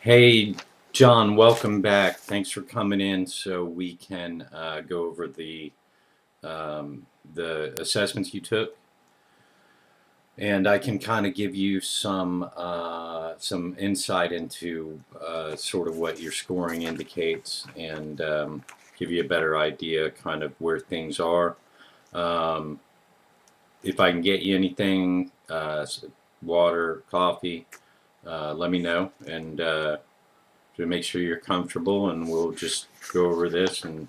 Hey, John, welcome back. Thanks for coming in so we can go over um, the assessments you took, and I can kind of give you some insight into sort of what your scoring indicates, and give you a better idea kind of where things are. Um, if I can get you anything, water, coffee, let me know, and to make sure you're comfortable, and we'll just go over this and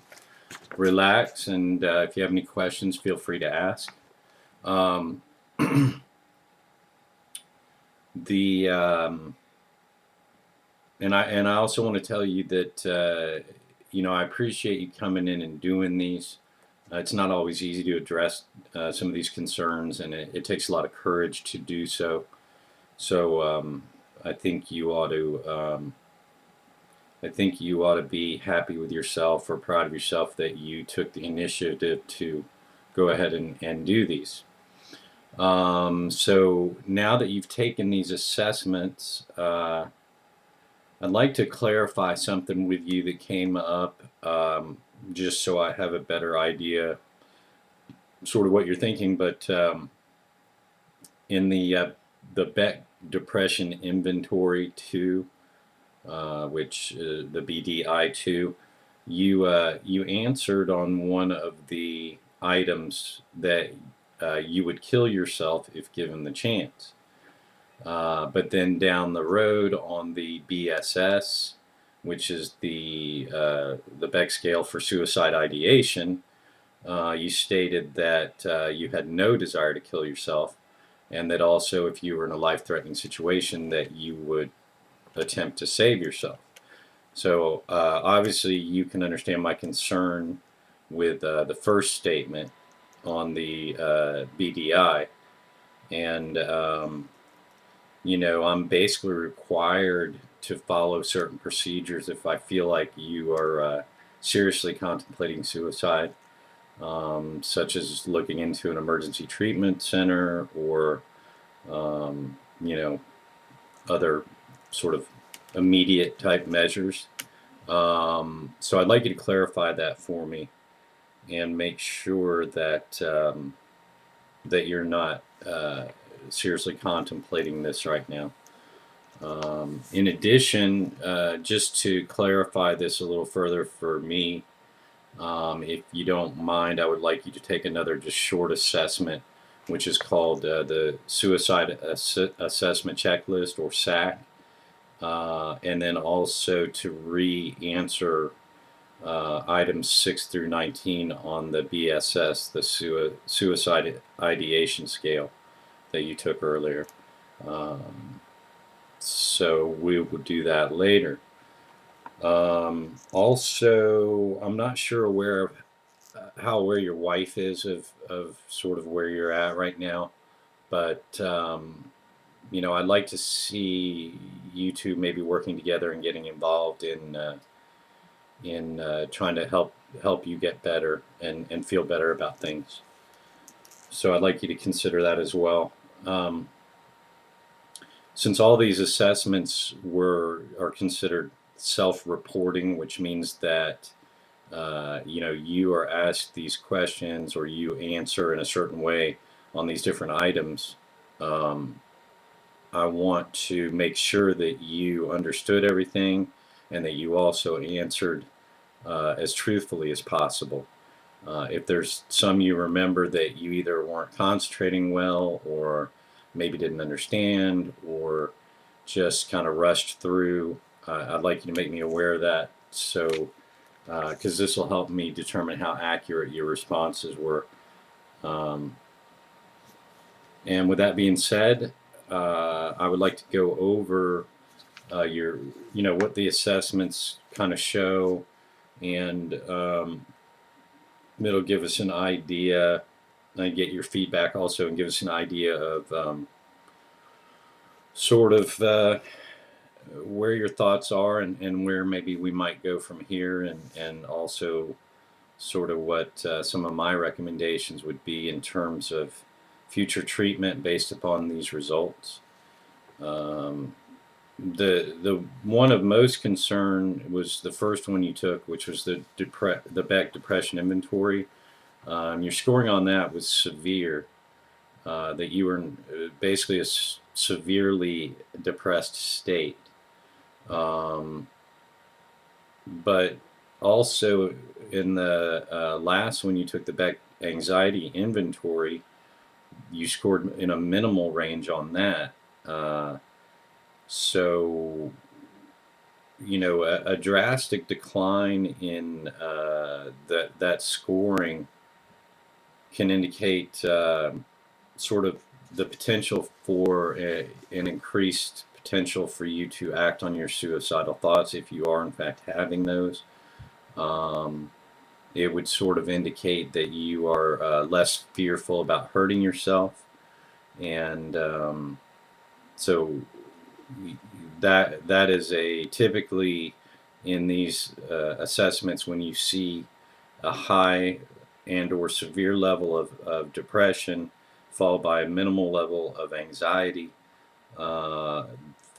relax. And if you have any questions, feel free to ask. Um, the and I also want to tell you that I appreciate you coming in and doing these. It's not always easy to address some of these concerns, and it takes a lot of courage to do so. So I think you ought to. I think you ought to be happy with yourself or proud of yourself that you took the initiative to go ahead and do these. So now that you've taken these assessments, I'd like to clarify something with you that came up, just so I have a better idea, sort of what you're thinking. But in the Beck Depression Inventory 2, which the BDI2, you answered on one of the items that you would kill yourself if given the chance. But then down the road on the BSS, which is the Beck scale for suicide ideation, you stated that you had no desire to kill yourself, and that also if you were in a life-threatening situation that you would attempt to save yourself. So obviously you can understand my concern with the first statement on the BDI, and I'm basically required to follow certain procedures if I feel like you are seriously contemplating suicide, such as looking into an emergency treatment center or other sort of immediate type measures. So I'd like you to clarify that for me and make sure that that you're not seriously contemplating this right now. In addition, just to clarify this a little further for me, if you don't mind, I would like you to take another just short assessment, which is called the Suicide Assessment Checklist, or SAC, and then also to re-answer items 6 through 19 on the BSS, the suicide ideation scale that you took earlier. So we will do that later. Also, I'm not sure how aware your wife is of sort of where you're at right now, but I'd like to see you two maybe working together and getting involved in trying to help you get better and feel better about things. So I'd like you to consider that as well. Since all these assessments are considered self-reporting, which means that you are asked these questions or you answer in a certain way on these different items, I want to make sure that you understood everything and that you also answered as truthfully as possible. If there's some you remember that you either weren't concentrating well, or maybe didn't understand, or just kind of rushed through, I'd like you to make me aware of that, so because this will help me determine how accurate your responses were. And with that being said, I would like to go over what the assessments kind of show, and it'll give us an idea, and get your feedback also, and give us an idea of sort of where your thoughts are, and where maybe we might go from here, and also sort of what some of my recommendations would be in terms of future treatment based upon these results. the one of most concern was the first one you took, which was the Beck Depression Inventory. Your scoring on that was severe. That you were in basically a severely depressed state. Um, but also in the last one you took the Beck Anxiety Inventory, you scored in a minimal range on that. So a drastic decline in that scoring can indicate sort of the potential for an increased potential for you to act on your suicidal thoughts if you are in fact having those. Um, it would sort of indicate that you are less fearful about hurting yourself, and so that is a typically in these assessments when you see a high and or severe level of depression followed by a minimal level of anxiety. uh,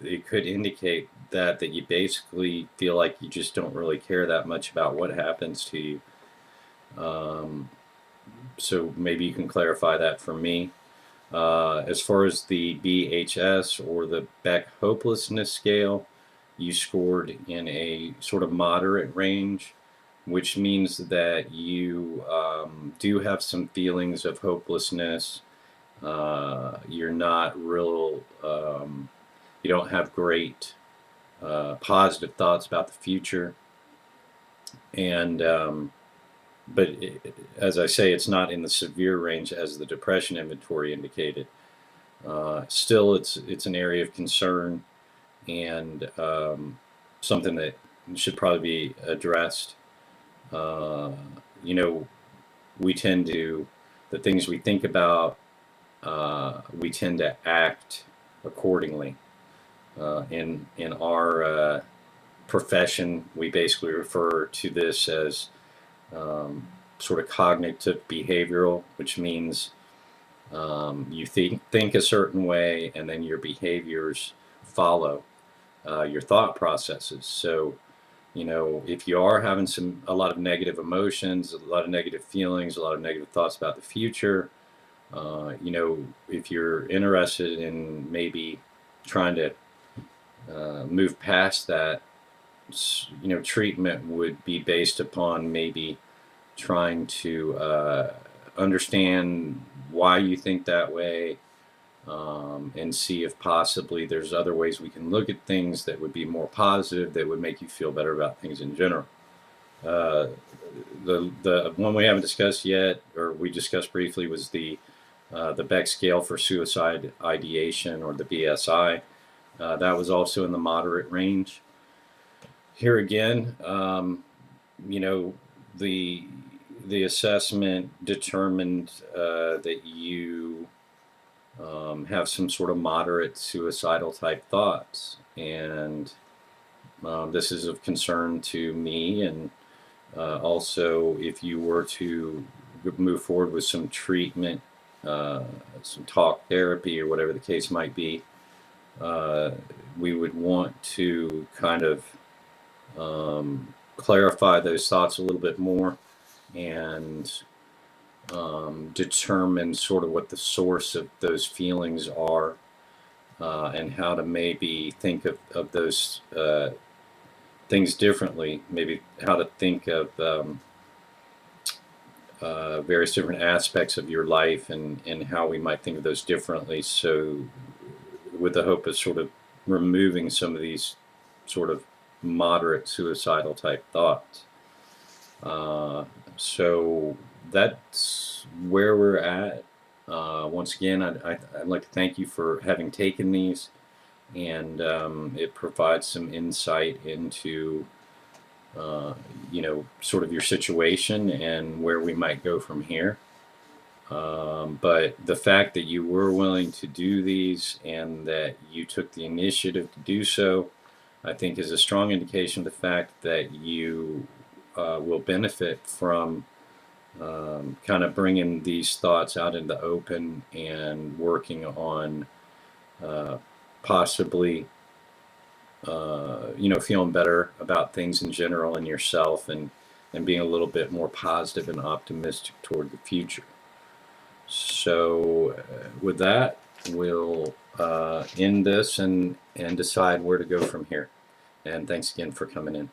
it could indicate that you basically feel like you just don't really care that much about what happens to you. um, so maybe you can clarify that for me. As far as the BHS or the Beck Hopelessness Scale, you scored in a sort of moderate range, which means that you do have some feelings of hopelessness. You're not real, you don't have great positive thoughts about the future. And but as I say, it's not in the severe range as the depression inventory indicated. Still, it's an area of concern and something that should probably be addressed. Uh, you know, we tend to the things we think about, we tend to act accordingly. In our profession, we basically refer to this as sort of cognitive behavioral, which means you think a certain way, and then your behaviors follow your thought processes. So, if you are having a lot of negative emotions, a lot of negative feelings, a lot of negative thoughts about the future, if you're interested in maybe trying to move past that, treatment would be based upon maybe trying to understand why you think that way, and see if possibly there's other ways we can look at things that would be more positive, that would make you feel better about things in general. Uh, the one we haven't discussed yet, or we discussed briefly, was the Beck scale for suicide ideation, or the BSI. That was also in the moderate range. Here again, you know, the the assessment determined that you have some sort of moderate suicidal type thoughts, and this is of concern to me. And also, if you were to move forward with some treatment, uh, some talk therapy, or whatever the case might be, uh, we would want to kind of clarify those thoughts a little bit more, and determine sort of what the source of those feelings are, and how to maybe think of those things differently, maybe how to think of various different aspects of your life, and how we might think of those differently. So, with the hope of sort of removing some of these sort of moderate suicidal type thoughts. So that's where we're at. Once again, I'd like to thank you for having taken these, and it provides some insight into, sort of your situation and where we might go from here. But the fact that you were willing to do these and that you took the initiative to do so, I think is a strong indication of the fact that you will benefit from kind of bringing these thoughts out in the open and working on possibly feeling better about things in general and yourself, and being a little bit more positive and optimistic toward the future. So, with that, we'll end this and decide where to go from here. And thanks again for coming in.